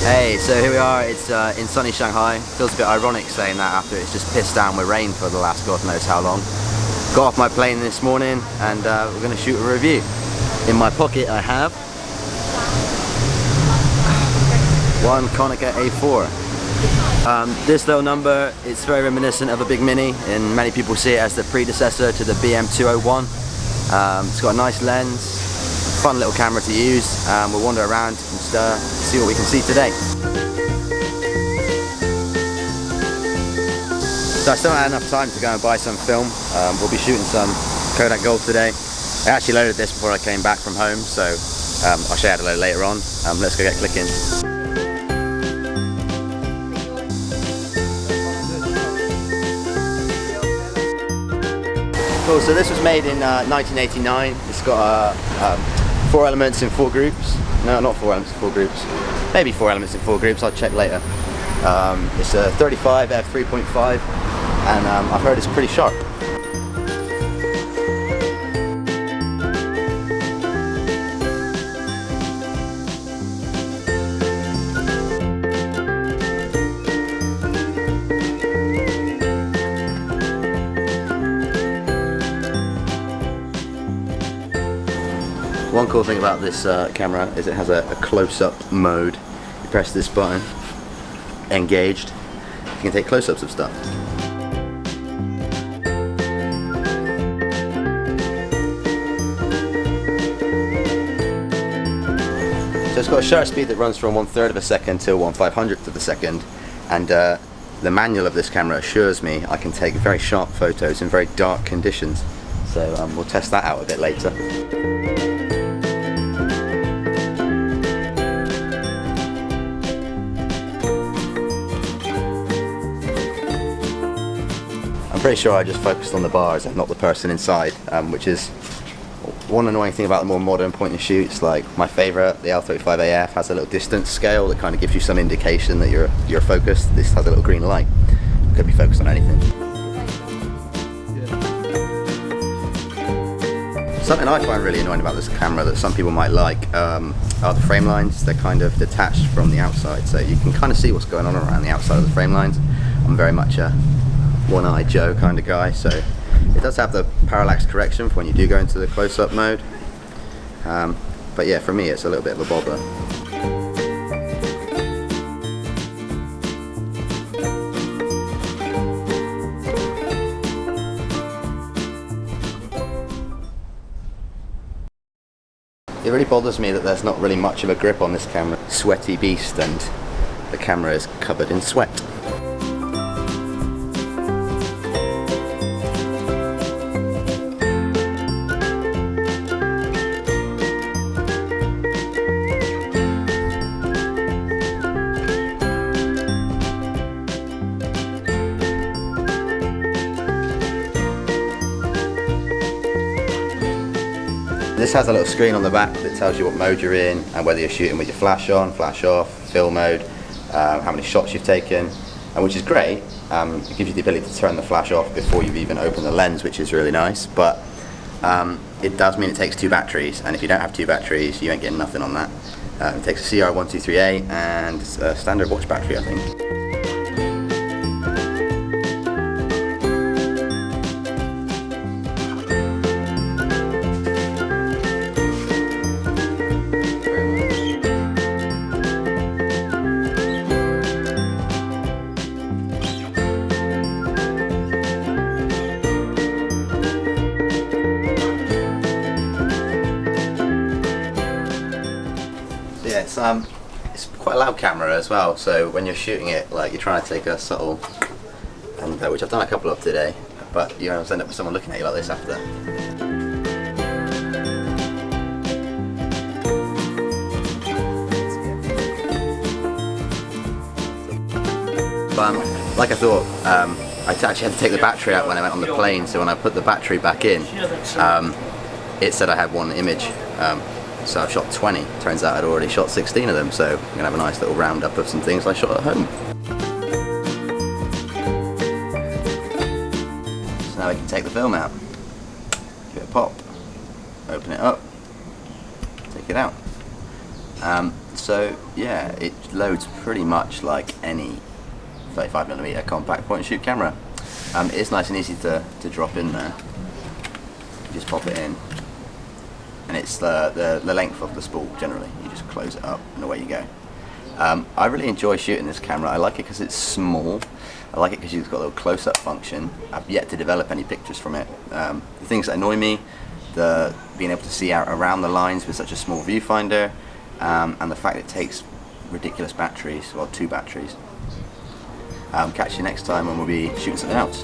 Hey, so here we are, it's in sunny Shanghai. Feels a bit ironic saying that after it's just pissed down with rain for the last God knows how long. Got off my plane this morning and we're going to shoot a review. In my pocket I have one Konica A4. This little number, it's very reminiscent of a big Mini, and many people see it as the predecessor to the BM201. It's got a nice lens, fun little camera to use. We'll wander around and just see what we can see today. So I still had enough time to go and buy some film. We'll be shooting some Kodak Gold today. I actually loaded this before I came back from home, so I'll show you how to load later on. Let's go get clicking. Cool, so this was made in 1989. It's got 4 elements in 4 groups. No, not 4 elements in 4 groups. Maybe 4 elements in 4 groups, I'll check later. It's a 35 f3.5 and I've heard it's pretty sharp. One cool thing about this camera is it has a close-up mode. You press this button, engaged, you can take close-ups of stuff. So it's got a shutter speed that runs from 1/3 of a second to 1/500th of a second, and the manual of this camera assures me I can take very sharp photos in very dark conditions. So we'll test that out a bit later. I'm pretty sure I just focused on the bars and not the person inside, which is one annoying thing about the more modern point and shoots. Like my favourite, the L35AF, has a little distance scale that kind of gives you some indication that you're focused. This has a little green light. Could be focused on anything. Something I find really annoying about this camera that some people might like are the frame lines. They're kind of detached from the outside, so you can kind of see what's going on around the outside of the frame lines. I'm very much a one-eyed Joe kind of guy, so it does have the parallax correction for when you do go into the close-up mode, but yeah, for me it's a little bit of a bother. It really bothers me that there's not really much of a grip on this camera. Sweaty beast, and the camera is covered in sweat. This has a little screen on the back that tells you what mode you're in and whether you're shooting with your flash on, flash off, fill mode, how many shots you've taken, and which is great. It gives you the ability to turn the flash off before you've even opened the lens, which is really nice, but it does mean it takes 2 batteries, and if you don't have 2 batteries you ain't getting nothing on that. It takes a CR123A and a standard watch battery, I think. Yeah, it's quite a loud camera as well, so when you're shooting it, like you're trying to take a subtle, and which I've done a couple of today, but you almost end up with someone looking at you like this after. But like I thought, I actually had to take the battery out when I went on the plane, so when I put the battery back in, it said I had 1 image. So I've shot 20. Turns out I'd already shot 16 of them, so I'm going to have a nice little roundup of some things I shot at home. So now we can take the film out. Give it a pop. Open it up. Take it out. So yeah, it loads pretty much like any 35mm compact point and shoot camera. It is nice and easy to drop in there. You just pop it in, and it's the length of the spool generally. You just close it up and away you go. I really enjoy shooting this camera. I like it because it's small. I like it because it's got a little close-up function. I've yet to develop any pictures from it. The things that annoy me, being able to see out around the lines with such a small viewfinder, and the fact it takes ridiculous batteries, well, 2 batteries. Catch you next time when we'll be shooting something else.